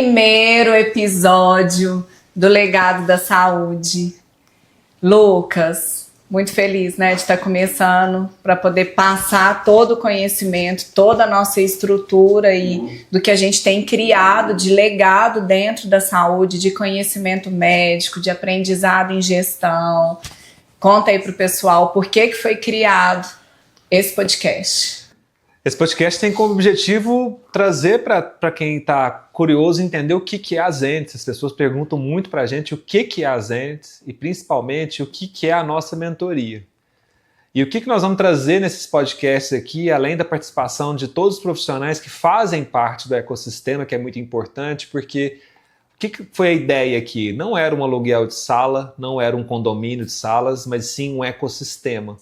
Primeiro episódio do Legado da Saúde. Lucas, muito feliz, né, de estar começando para poder passar todo o conhecimento, toda a nossa estrutura e do que a gente tem criado de legado dentro da saúde, de conhecimento médico, de aprendizado em gestão. Conta aí para o pessoal por que foi criado esse podcast. Esse podcast tem como objetivo trazer para quem está curioso entender o que é a Zentis. As pessoas perguntam muito para a gente o que é a Zentis e principalmente o que é a nossa mentoria. E o que nós vamos trazer nesses podcasts aqui, além da participação de todos os profissionais que fazem parte do ecossistema, que é muito importante, porque o que foi a ideia aqui? Não era um aluguel de sala, não era um condomínio de salas, mas sim um ecossistema.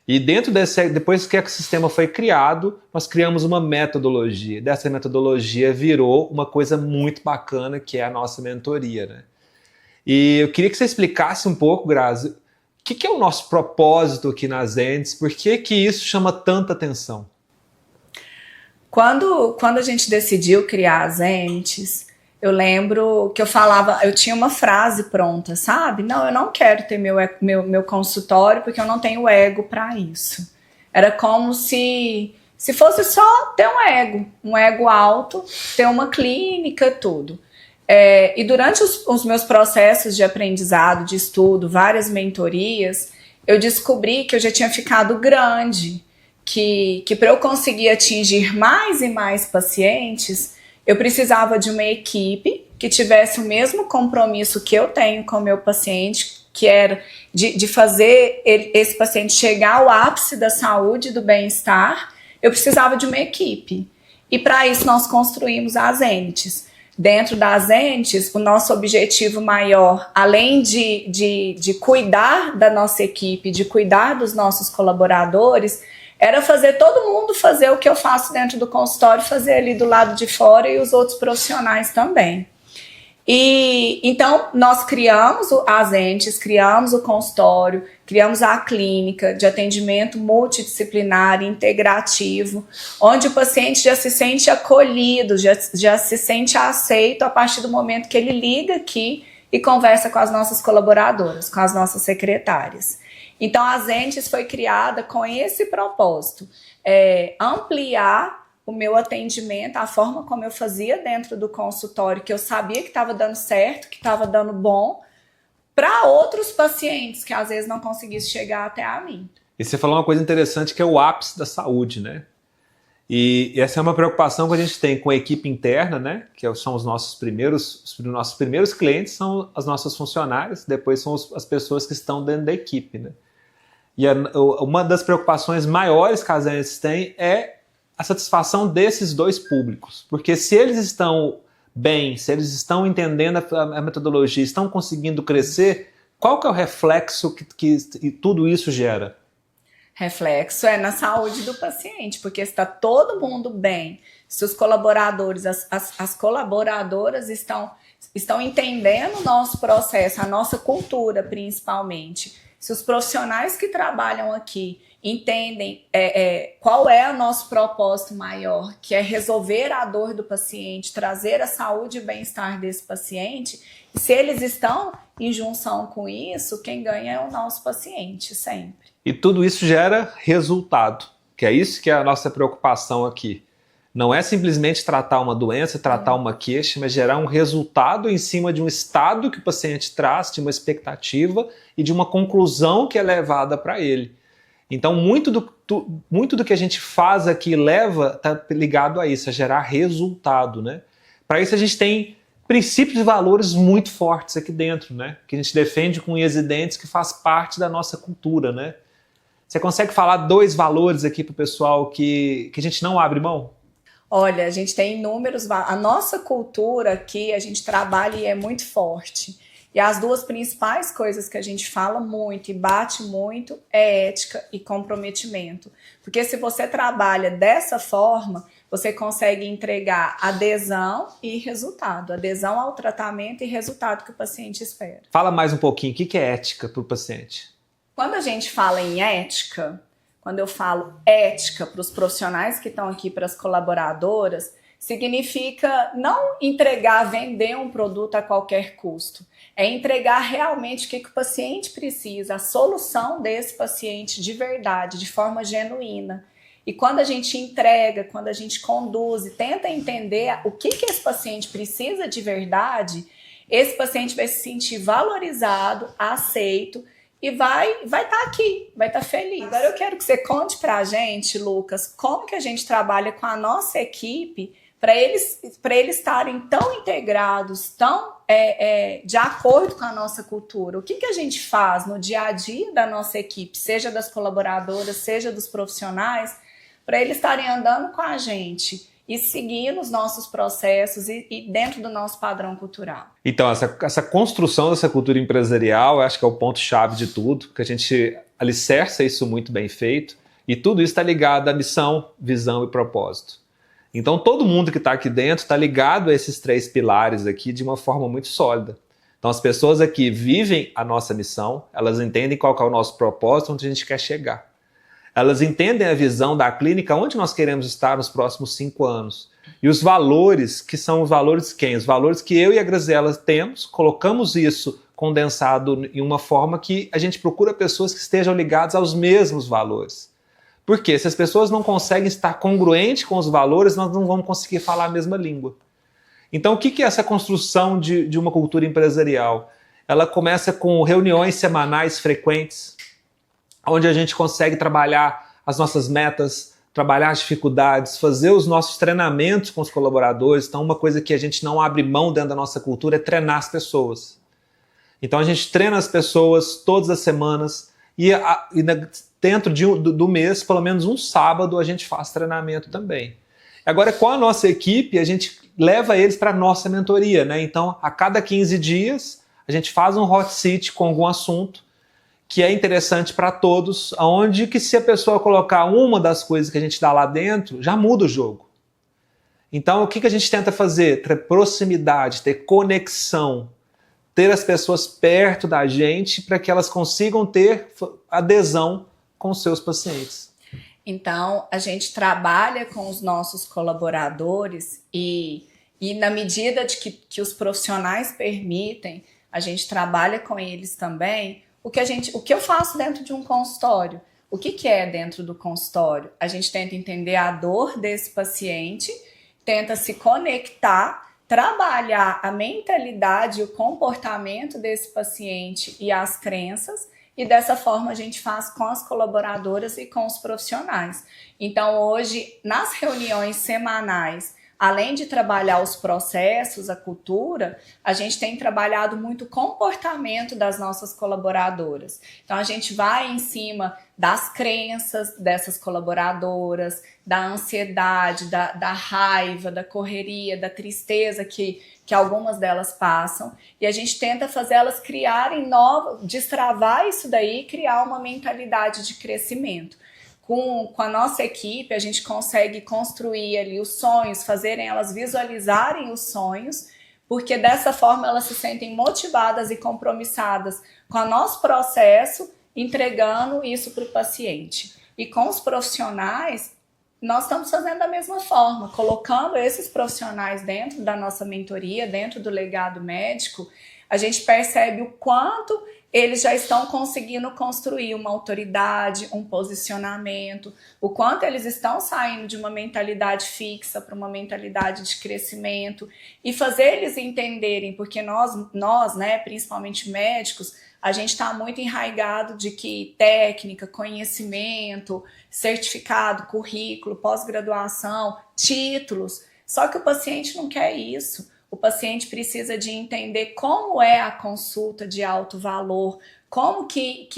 E dentro depois que o ecossistema foi criado, nós criamos uma metodologia. Dessa metodologia virou uma coisa muito bacana, que é a nossa mentoria, né? E eu queria que você explicasse um pouco, Grazi, o que é o nosso propósito aqui na Zentis, por que isso chama tanta atenção? Quando a gente decidiu criar a Zentis, eu lembro que eu tinha uma frase pronta, sabe? Não, eu não quero ter meu consultório porque eu não tenho ego para isso. Era como se fosse só ter um ego alto, ter uma clínica, tudo. E durante os meus processos de aprendizado, de estudo, várias mentorias, eu descobri que eu já tinha ficado grande, que para eu conseguir atingir mais e mais pacientes, eu precisava de uma equipe que tivesse o mesmo compromisso que eu tenho com o meu paciente, que era de fazer esse paciente chegar ao ápice da saúde e do bem-estar. Eu precisava de uma equipe. E para isso nós construímos a Zentis. Dentro da Zentis, o nosso objetivo maior, além de cuidar da nossa equipe, de cuidar dos nossos colaboradores, era fazer todo mundo fazer o que eu faço dentro do consultório, fazer ali do lado de fora e os outros profissionais também. E então nós criamos a Zentis, criamos o consultório, criamos a clínica de atendimento multidisciplinar e integrativo, onde o paciente já se sente acolhido, já se sente aceito a partir do momento que ele liga aqui e conversa com as nossas colaboradoras, com as nossas secretárias. Então, a Zentis foi criada com esse propósito, ampliar o meu atendimento, a forma como eu fazia dentro do consultório, que eu sabia que estava dando certo, que estava dando bom, para outros pacientes que às vezes não conseguissem chegar até a mim. E você falou uma coisa interessante que é o ápice da saúde, né? E essa é uma preocupação que a gente tem com a equipe interna, né? Que são os nossos primeiros clientes, são as nossas funcionárias, depois são as pessoas que estão dentro da equipe, né? E uma das preocupações maiores que a Zentis tem é a satisfação desses dois públicos. Porque se eles estão bem, se eles estão entendendo a metodologia, estão conseguindo crescer, qual que é o reflexo que tudo isso gera? Reflexo é na saúde do paciente, porque está todo mundo bem, se os colaboradores, as colaboradoras estão entendendo o nosso processo, a nossa cultura principalmente, se os profissionais que trabalham aqui entendem qual é o nosso propósito maior, que é resolver a dor do paciente, trazer a saúde e o bem-estar desse paciente, e se eles estão em junção com isso, quem ganha é o nosso paciente, sempre. E tudo isso gera resultado, que é isso que é a nossa preocupação aqui. Não é simplesmente tratar uma doença, tratar uma queixa, mas gerar um resultado em cima de um estado que o paciente traz, de uma expectativa e de uma conclusão que é levada para ele. Então, muito do que a gente faz aqui está ligado a isso, a gerar resultado, né? Para isso a gente tem princípios e valores muito fortes aqui dentro, né? Que a gente defende com unhas e dentes, que faz parte da nossa cultura, né? Você consegue falar 2 valores aqui para o pessoal que a gente não abre mão? Olha, a gente tem inúmeros... A nossa cultura aqui, a gente trabalha e é muito forte. E as 2 principais coisas que a gente fala muito e bate muito é ética e comprometimento. Porque se você trabalha dessa forma, você consegue entregar adesão e resultado. Adesão ao tratamento e resultado que o paciente espera. Fala mais um pouquinho, o que é ética para o paciente? Quando a gente fala em ética, quando eu falo ética para os profissionais que estão aqui, para as colaboradoras, significa não entregar, vender um produto a qualquer custo. É entregar realmente o que o paciente precisa, a solução desse paciente de verdade, de forma genuína. E quando a gente entrega, quando a gente conduz e tenta entender o que esse paciente precisa de verdade, esse paciente vai se sentir valorizado, aceito e vai estar aqui, vai estar feliz. Agora eu quero que você conte para a gente, Lucas, como que a gente trabalha com a nossa equipe para eles estarem tão integrados, tão de acordo com a nossa cultura. O que a gente faz no dia a dia da nossa equipe, seja das colaboradoras, seja dos profissionais, para eles estarem andando com a gente e seguindo os nossos processos e dentro do nosso padrão cultural. Então, essa construção dessa cultura empresarial, eu acho que é o ponto-chave de tudo, que a gente alicerça isso muito bem feito, e tudo isso está ligado à missão, visão e propósito. Então, todo mundo que está aqui dentro está ligado a esses 3 pilares aqui de uma forma muito sólida. Então, as pessoas aqui vivem a nossa missão, elas entendem qual que é o nosso propósito, onde a gente quer chegar. Elas entendem a visão da clínica, onde nós queremos estar nos próximos 5 anos. E os valores, que são os valores quem? Os valores que eu e a Graziela temos, colocamos isso condensado em uma forma que a gente procura pessoas que estejam ligadas aos mesmos valores. Porque se as pessoas não conseguem estar congruentes com os valores, nós não vamos conseguir falar a mesma língua. Então, o que é essa construção de uma cultura empresarial? Ela começa com reuniões semanais frequentes, onde a gente consegue trabalhar as nossas metas, trabalhar as dificuldades, fazer os nossos treinamentos com os colaboradores. Então, uma coisa que a gente não abre mão dentro da nossa cultura é treinar as pessoas. Então, a gente treina as pessoas todas as semanas e dentro do mês, pelo menos um sábado, a gente faz treinamento também. Agora, com a nossa equipe, a gente leva eles para a nossa mentoria, né? Então, a cada 15 dias, a gente faz um hot seat com algum assunto que é interessante para todos, onde que se a pessoa colocar uma das coisas que a gente dá lá dentro, já muda o jogo. Então, o que a gente tenta fazer? Ter proximidade, ter conexão, ter as pessoas perto da gente para que elas consigam ter adesão com os seus pacientes. Então, a gente trabalha com os nossos colaboradores e na medida de que os profissionais permitem, a gente trabalha com eles também. O que eu faço dentro de um consultório? O que é dentro do consultório? A gente tenta entender a dor desse paciente, tenta se conectar, trabalhar a mentalidade e o comportamento desse paciente e as crenças, e dessa forma a gente faz com as colaboradoras e com os profissionais. Então hoje, nas reuniões semanais, além de trabalhar os processos, a cultura, a gente tem trabalhado muito o comportamento das nossas colaboradoras. Então, a gente vai em cima das crenças dessas colaboradoras, da ansiedade, da raiva, da correria, da tristeza que algumas delas passam, e a gente tenta fazer elas criarem destravar isso daí e criar uma mentalidade de crescimento. Com a nossa equipe, a gente consegue construir ali os sonhos, fazerem elas visualizarem os sonhos, porque dessa forma elas se sentem motivadas e compromissadas com o nosso processo, entregando isso para o paciente. E com os profissionais, nós estamos fazendo da mesma forma, colocando esses profissionais dentro da nossa mentoria, dentro do legado médico, a gente percebe o quanto eles já estão conseguindo construir uma autoridade, um posicionamento, o quanto eles estão saindo de uma mentalidade fixa para uma mentalidade de crescimento e fazer eles entenderem, porque nós, né, principalmente médicos, a gente está muito enraigado de que técnica, conhecimento, certificado, currículo, pós-graduação, títulos, só que o paciente não quer isso. O paciente precisa de entender como é a consulta de alto valor, como que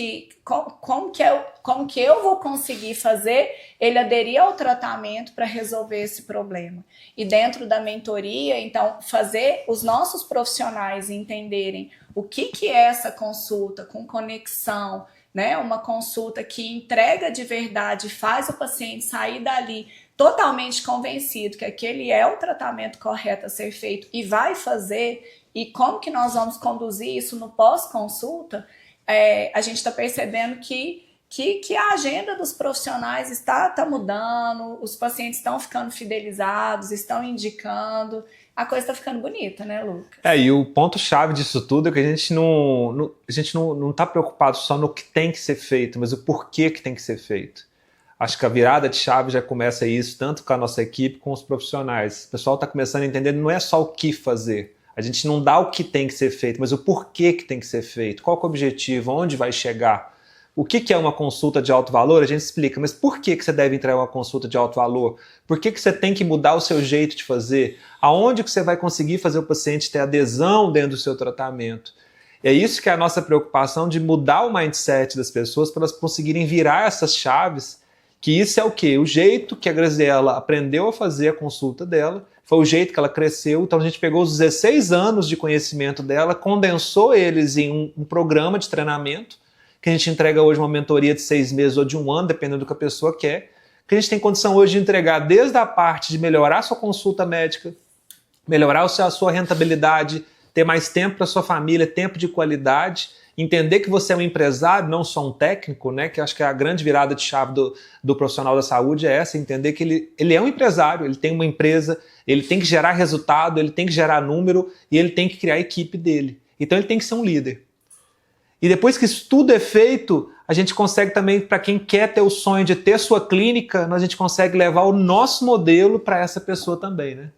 eu vou conseguir fazer ele aderir ao tratamento para resolver esse problema. E dentro da mentoria, então, fazer os nossos profissionais entenderem o que é essa consulta com conexão, né? Uma consulta que entrega de verdade, faz o paciente sair dali totalmente convencido que aquele é o tratamento correto a ser feito e vai fazer, e como que nós vamos conduzir isso no pós-consulta, a gente está percebendo que que a agenda dos profissionais está mudando, os pacientes estão ficando fidelizados, estão indicando, a coisa está ficando bonita, né, Lucas? E o ponto-chave disso tudo é que a gente não está preocupado só no que tem que ser feito, mas o porquê que tem que ser feito. Acho que a virada de chave já começa isso, tanto com a nossa equipe, com os profissionais. O pessoal está começando a entender que não é só o que fazer. A gente não dá o que tem que ser feito, mas o porquê que tem que ser feito. Qual que é o objetivo, onde vai chegar. O que é uma consulta de alto valor? A gente explica, mas por que você deve entrar em uma consulta de alto valor? Por que você tem que mudar o seu jeito de fazer? Aonde que você vai conseguir fazer o paciente ter adesão dentro do seu tratamento? É isso que é a nossa preocupação, de mudar o mindset das pessoas para elas conseguirem virar essas chaves, que isso é o quê? O jeito que a Graziella aprendeu a fazer a consulta dela, foi o jeito que ela cresceu. Então a gente pegou os 16 anos de conhecimento dela, condensou eles em um programa de treinamento, que a gente entrega hoje uma mentoria de 6 meses ou de 1 ano, dependendo do que a pessoa quer, que a gente tem condição hoje de entregar desde a parte de melhorar a sua consulta médica, melhorar a sua rentabilidade, ter mais tempo para sua família, tempo de qualidade, entender que você é um empresário, não só um técnico, né? Que acho que a grande virada de chave do profissional da saúde é essa, entender que ele é um empresário, ele tem uma empresa, ele tem que gerar resultado, ele tem que gerar número e ele tem que criar a equipe dele. Então ele tem que ser um líder. E depois que isso tudo é feito, a gente consegue também, para quem quer ter o sonho de ter sua clínica, a gente consegue levar o nosso modelo para essa pessoa também, né?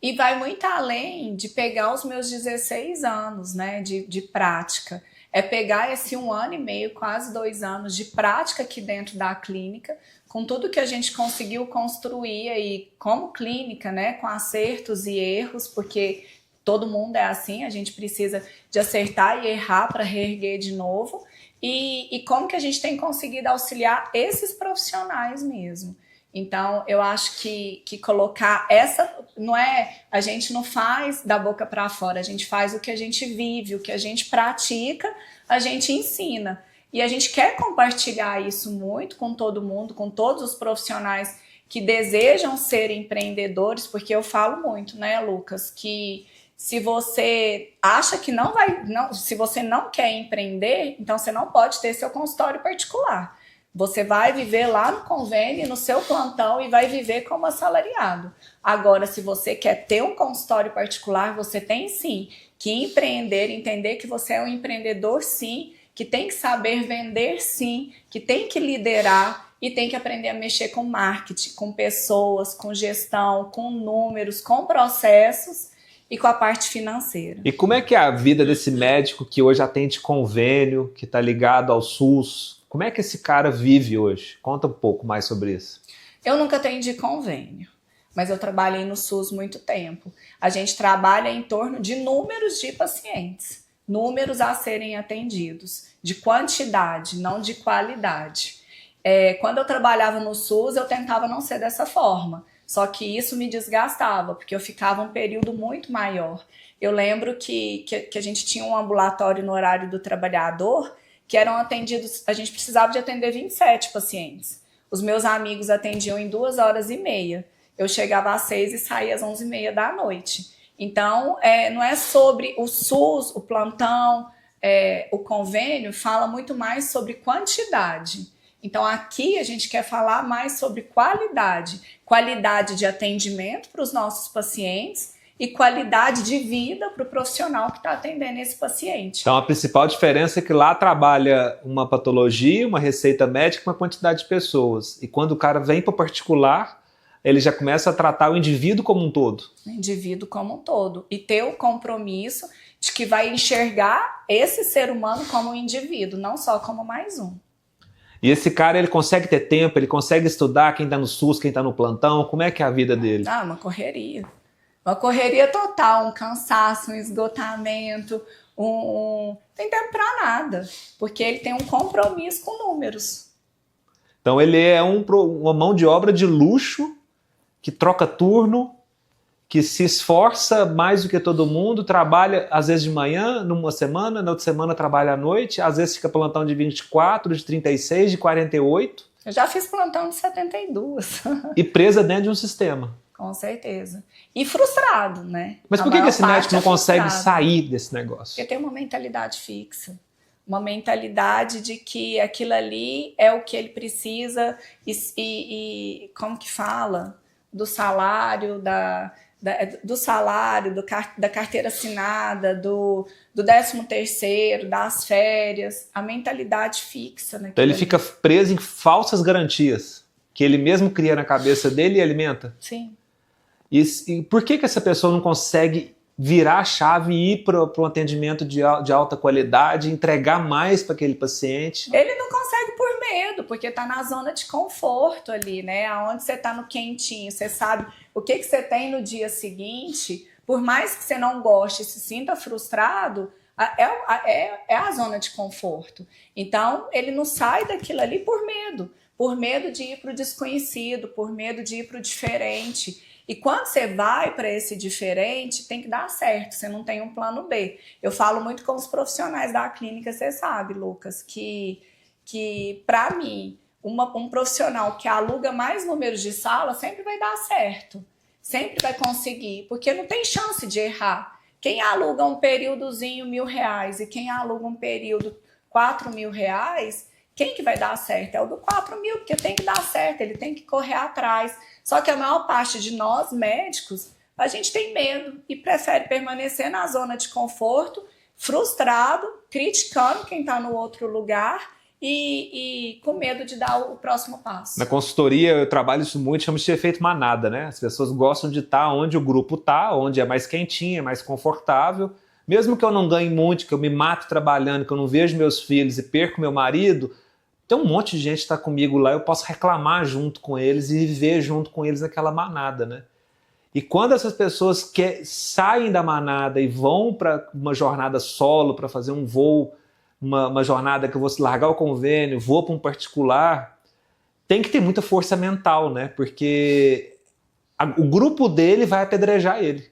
E vai muito além de pegar os meus 16 anos, né, de prática. É pegar esse 1 ano e meio, quase 2 anos de prática aqui dentro da clínica, com tudo que a gente conseguiu construir aí como clínica, né, com acertos e erros, porque todo mundo é assim, a gente precisa de acertar e errar para reerguer de novo. E como que a gente tem conseguido auxiliar esses profissionais mesmo. Então, eu acho que colocar essa... não é, a gente não faz da boca para fora, a gente faz o que a gente vive, o que a gente pratica, a gente ensina. E a gente quer compartilhar isso muito com todo mundo, com todos os profissionais que desejam ser empreendedores, porque eu falo muito, né, Lucas, que se você acha que não vai... se você não quer empreender, então você não pode ter seu consultório particular. Você vai viver lá no convênio, no seu plantão, e vai viver como assalariado. Agora, se você quer ter um consultório particular, você tem sim que empreender, entender que você é um empreendedor sim, que tem que saber vender sim, que tem que liderar e tem que aprender a mexer com marketing, com pessoas, com gestão, com números, com processos e com a parte financeira. E como é que é a vida desse médico que hoje atende convênio, que está ligado ao SUS? Como é que esse cara vive hoje? Conta um pouco mais sobre isso. Eu nunca atendi convênio, mas eu trabalhei no SUS muito tempo. A gente trabalha em torno de números de pacientes, números a serem atendidos, de quantidade, não de qualidade. Quando eu trabalhava no SUS, eu tentava não ser dessa forma, só que isso me desgastava, porque eu ficava um período muito maior. Eu lembro que a gente tinha um ambulatório no horário do trabalhador, que eram atendidos, a gente precisava de atender 27 pacientes. Os meus amigos atendiam em 2h30. Eu chegava às 6 e saía às 11h30 da noite. Então, não é sobre o SUS, o plantão, o convênio, fala muito mais sobre quantidade. Então, aqui a gente quer falar mais sobre qualidade. Qualidade de atendimento para os nossos pacientes e qualidade de vida para o profissional que está atendendo esse paciente. Então a principal diferença é que lá trabalha uma patologia, uma receita médica, uma quantidade de pessoas. E quando o cara vem para o particular, ele já começa a tratar o indivíduo como um todo. O indivíduo como um todo. E ter o compromisso de que vai enxergar esse ser humano como um indivíduo, não só como mais um. E esse cara, ele consegue ter tempo, ele consegue estudar, quem está no SUS, quem está no plantão, como é que é a vida dele? Uma correria. Uma correria total, um cansaço, um esgotamento, não tem tempo para nada, porque ele tem um compromisso com números. Então ele é uma mão de obra de luxo, que troca turno, que se esforça mais do que todo mundo, trabalha às vezes de manhã, numa semana, na outra semana trabalha à noite, às vezes fica plantão de 24, de 36, de 48. Eu já fiz plantão de 72. E presa dentro de um sistema. Com certeza. E frustrado, né? Mas por que esse médico não consegue sair desse negócio? Porque tem uma mentalidade fixa. uma mentalidade de que aquilo ali é o que ele precisa e como que fala? Do salário, da carteira assinada, do 13º, das férias, a mentalidade fixa. Então ele fica preso em falsas garantias, que ele mesmo cria na cabeça dele e alimenta? Sim. E por que essa pessoa não consegue virar a chave e ir para um atendimento de alta qualidade, entregar mais para aquele paciente? Ele não consegue por medo, porque está na zona de conforto ali, né? Onde você está no quentinho, você sabe o que você tem no dia seguinte, por mais que você não goste e se sinta frustrado, é a zona de conforto. Então, ele não sai daquilo ali por medo de ir para o desconhecido, por medo de ir para o diferente. E quando você vai para esse diferente, tem que dar certo, você não tem um plano B. Eu falo muito com os profissionais da clínica, você sabe, Lucas, que para mim, um profissional que aluga mais números de sala sempre vai dar certo, sempre vai conseguir, porque não tem chance de errar. Quem aluga um períodozinho R$1.000 e quem aluga um período R$4.000, quem que vai dar certo? É o do 4.000, porque tem que dar certo, ele tem que correr atrás. Só que a maior parte de nós, médicos, a gente tem medo e prefere permanecer na zona de conforto, frustrado, criticando quem está no outro lugar e com medo de dar o próximo passo. Na consultoria eu trabalho isso muito, chama de efeito manada, né? As pessoas gostam de estar onde o grupo está, onde é mais quentinho, é mais confortável. Mesmo que eu não ganhe muito, que eu me mato trabalhando, que eu não vejo meus filhos e perco meu marido, tem um monte de gente que está comigo lá, eu posso reclamar junto com eles e viver junto com eles naquela manada, né? E quando essas pessoas saem da manada e vão para uma jornada solo, para fazer um voo, uma jornada que eu vou largar o convênio, vou para um particular, tem que ter muita força mental, né? Porque o grupo dele vai apedrejar ele.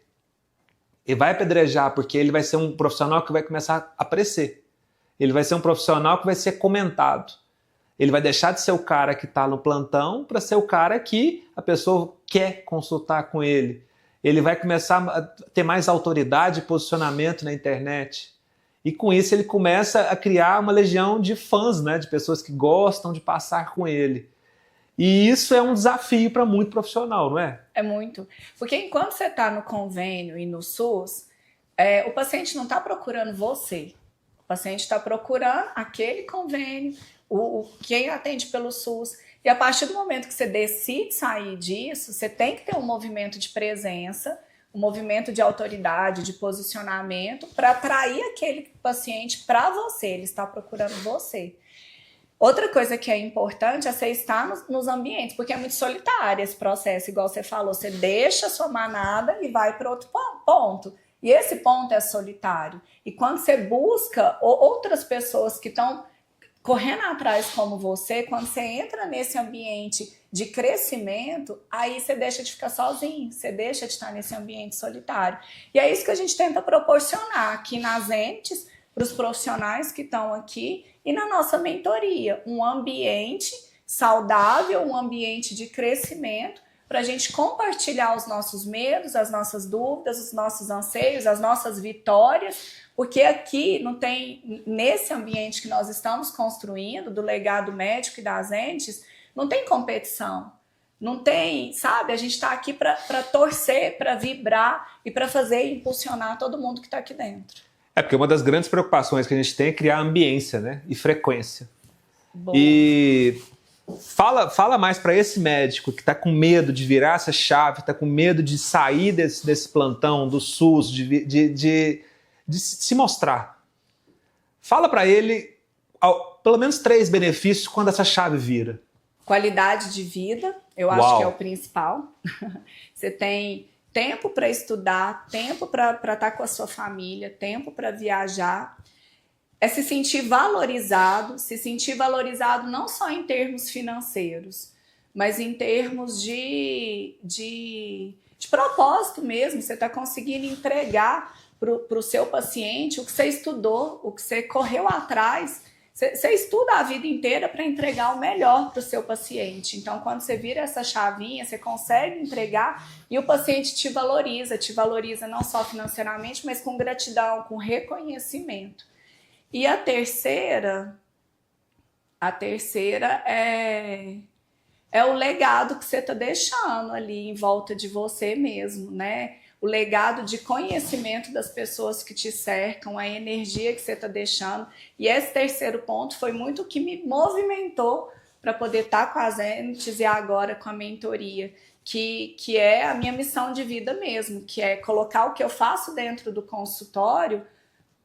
Ele vai apedrejar porque ele vai ser um profissional que vai começar a aparecer. Ele vai ser um profissional que vai ser comentado. Ele vai deixar de ser o cara que está no plantão para ser o cara que a pessoa quer consultar com ele. Ele vai começar a ter mais autoridade e posicionamento na internet. E com isso ele começa a criar uma legião de fãs, né, de pessoas que gostam de passar com ele. E isso é um desafio para muito profissional, não é? É muito. Porque enquanto você está no convênio e no SUS, o paciente não está procurando você. O paciente está procurando aquele convênio, quem atende pelo SUS. E a partir do momento que você decide sair disso, você tem que ter um movimento de presença, um movimento de autoridade, de posicionamento, para atrair aquele paciente para você. Ele está procurando você. Outra coisa que é importante é você estar nos ambientes, porque é muito solitário esse processo, igual você falou, você deixa a sua manada e vai para outro ponto. E esse ponto é solitário. E quando você busca outras pessoas que estão correndo atrás como você, quando você entra nesse ambiente de crescimento, aí você deixa de ficar sozinho, você deixa de estar nesse ambiente solitário. E é isso que a gente tenta proporcionar aqui nas entes, para os profissionais que estão aqui e na nossa mentoria, um ambiente saudável, um ambiente de crescimento, para a gente compartilhar os nossos medos, as nossas dúvidas, os nossos anseios, as nossas vitórias, porque aqui não tem, nesse ambiente que nós estamos construindo, do legado médico e das entes, não tem competição, não tem, sabe? A gente está aqui para torcer, para vibrar e para fazer e impulsionar todo mundo que está aqui dentro. É porque uma das grandes preocupações que a gente tem é criar ambiência, né? E frequência. Boa. E fala mais para esse médico que está com medo de virar essa chave, está com medo de sair desse plantão do SUS, de se mostrar. Fala para ele pelo menos 3 benefícios quando essa chave vira. Qualidade de vida, eu acho que é o principal. Você tem tempo para estudar, tempo para estar com a sua família, tempo para viajar. É se sentir valorizado não só em termos financeiros, mas em termos de propósito mesmo. Você está conseguindo entregar para o seu paciente o que você estudou, o que você correu atrás. Você estuda a vida inteira para entregar o melhor para o seu paciente. Então, quando você vira essa chavinha, você consegue entregar e o paciente te valoriza não só financeiramente, mas com gratidão, com reconhecimento. E a terceira é o legado que você está deixando ali em volta de você mesmo, né? O legado de conhecimento das pessoas que te cercam, a energia que você está deixando. E esse terceiro ponto foi muito o que me movimentou para poder estar com a Zenith e agora com a mentoria, que é a minha missão de vida mesmo, que é colocar o que eu faço dentro do consultório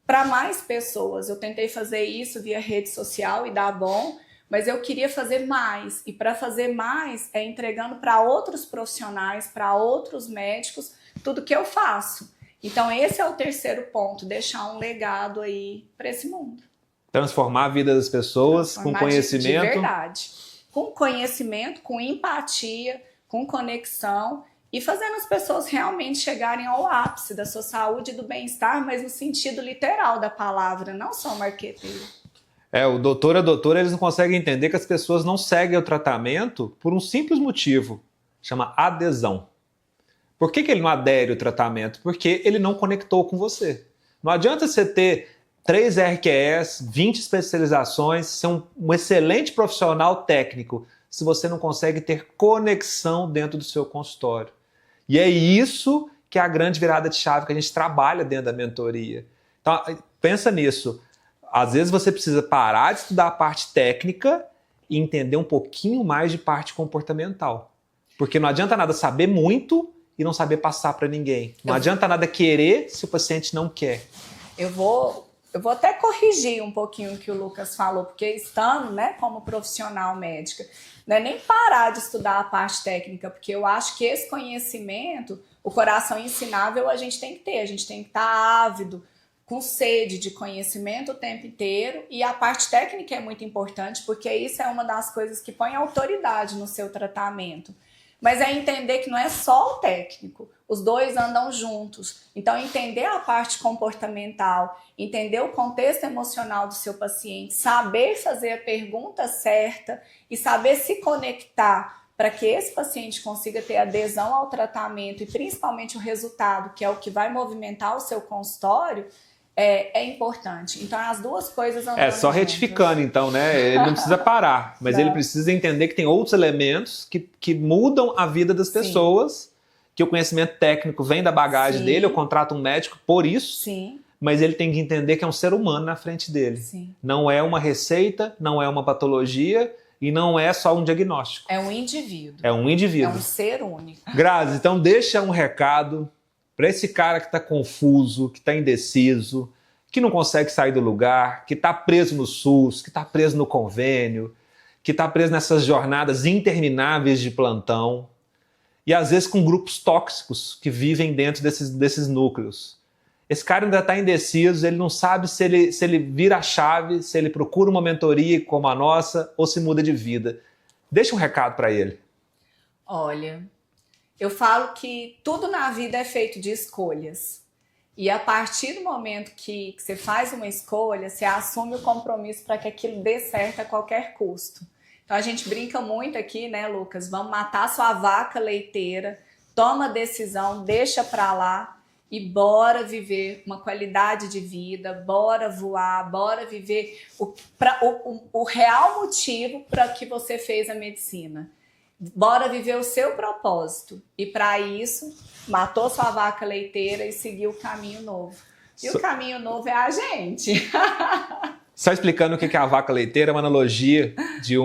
para mais pessoas. Eu tentei fazer isso via rede social e dá bom, mas eu queria fazer mais. E para fazer mais é entregando para outros profissionais, para outros médicos, tudo que eu faço. Então esse é o terceiro ponto, deixar um legado aí para esse mundo. Transformar a vida das pessoas com conhecimento. De verdade. Com conhecimento, com empatia, com conexão e fazendo as pessoas realmente chegarem ao ápice da sua saúde e do bem-estar, mas no sentido literal da palavra, não só marqueteiro. O doutor e a doutora, eles não conseguem entender que as pessoas não seguem o tratamento por um simples motivo, chama adesão. Por que ele não adere ao tratamento? Porque ele não conectou com você. Não adianta você ter 3 RQEs, 20 especializações, ser um excelente profissional técnico, se você não consegue ter conexão dentro do seu consultório. E é isso que é a grande virada de chave que a gente trabalha dentro da mentoria. Então, pensa nisso. Às vezes você precisa parar de estudar a parte técnica e entender um pouquinho mais de parte comportamental. Porque não adianta nada saber muito e não saber passar para ninguém. Não adianta nada querer se o paciente não quer. Eu vou até corrigir um pouquinho o que o Lucas falou, porque estando, né, como profissional médica, não é nem parar de estudar a parte técnica, porque eu acho que esse conhecimento, o coração ensinável, a gente tem que ter, a gente tem que estar ávido, com sede de conhecimento o tempo inteiro, e a parte técnica é muito importante, porque isso é uma das coisas que põe autoridade no seu tratamento. Mas é entender que não é só o técnico, os dois andam juntos. Então, entender a parte comportamental, entender o contexto emocional do seu paciente, saber fazer a pergunta certa e saber se conectar para que esse paciente consiga ter adesão ao tratamento e principalmente o resultado, que é o que vai movimentar o seu consultório, é importante. Então, as duas coisas andam só juntas. retificando, então, né? Ele não precisa parar, mas ele precisa entender que tem outros elementos que mudam a vida das pessoas, que o conhecimento técnico vem da bagagem dele, eu contrato um médico por isso, mas ele tem que entender que é um ser humano na frente dele. Não é uma receita, não é uma patologia e não é só um diagnóstico. É um indivíduo. É um indivíduo. É um ser único. Grazi, então deixa um recado para esse cara que está confuso, que está indeciso, que não consegue sair do lugar, que está preso no SUS, que está preso no convênio, que está preso nessas jornadas intermináveis de plantão e às vezes com grupos tóxicos que vivem dentro desses núcleos. Esse cara ainda está indeciso, ele não sabe se ele vira a chave, se ele procura uma mentoria como a nossa ou se muda de vida. Deixa um recado para ele. Olha, eu falo que tudo na vida é feito de escolhas. E a partir do momento que você faz uma escolha, você assume o compromisso para que aquilo dê certo a qualquer custo. Então a gente brinca muito aqui, né, Lucas? Vamos matar sua vaca leiteira, toma a decisão, deixa para lá e bora viver uma qualidade de vida, bora voar, bora viver o real motivo para que você fez a medicina. Bora viver o seu propósito. E para isso, matou sua vaca leiteira e seguiu o caminho novo. E o caminho novo é a gente. Só explicando o que é a vaca leiteira, é uma analogia de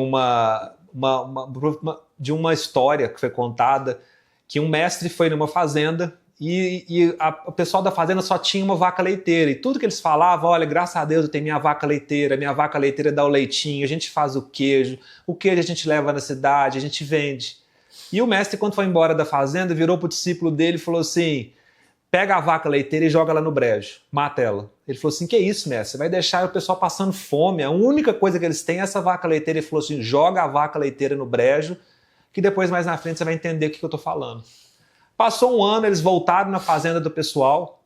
de uma história que foi contada, que um mestre foi numa fazenda e o pessoal da fazenda só tinha uma vaca leiteira. E tudo que eles falavam, olha, graças a Deus eu tenho minha vaca leiteira dá o leitinho, a gente faz o queijo a gente leva na cidade, a gente vende. E o mestre, quando foi embora da fazenda, virou para o discípulo dele e falou assim, pega a vaca leiteira e joga ela no brejo, mata ela. Ele falou assim, que isso, mestre? Você vai deixar o pessoal passando fome, a única coisa que eles têm é essa vaca leiteira. Ele falou assim, joga a vaca leiteira no brejo, que depois mais na frente você vai entender o que eu estou falando. Passou um ano, eles voltaram na fazenda do pessoal,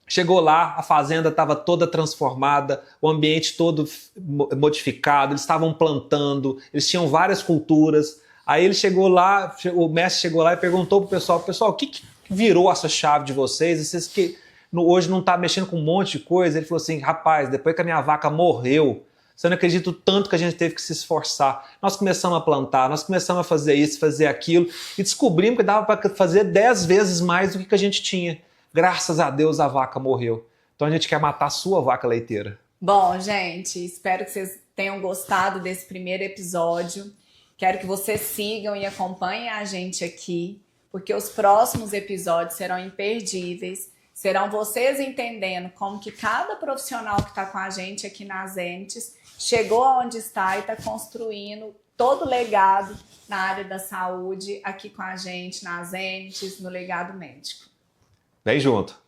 chegou lá, a fazenda estava toda transformada, o ambiente todo modificado, eles estavam plantando, eles tinham várias culturas. Aí ele chegou lá, o mestre chegou lá e perguntou pro pessoal, o que virou essa chave de vocês? hoje não está mexendo com um monte de coisa. Ele falou assim, rapaz, depois que a minha vaca morreu, você não acredita o tanto que a gente teve que se esforçar. Nós começamos a plantar, nós começamos a fazer isso, fazer aquilo, e descobrimos que dava para fazer 10 vezes mais do que a gente tinha. Graças a Deus a vaca morreu. Então a gente quer matar a sua vaca leiteira. Bom, gente, espero que vocês tenham gostado desse primeiro episódio. Quero que vocês sigam e acompanhem a gente aqui, porque os próximos episódios serão imperdíveis. Serão vocês entendendo como que cada profissional que está com a gente aqui nas Entes chegou aonde está e está construindo todo o legado na área da saúde aqui com a gente, nas Entes, no legado médico. Vem junto.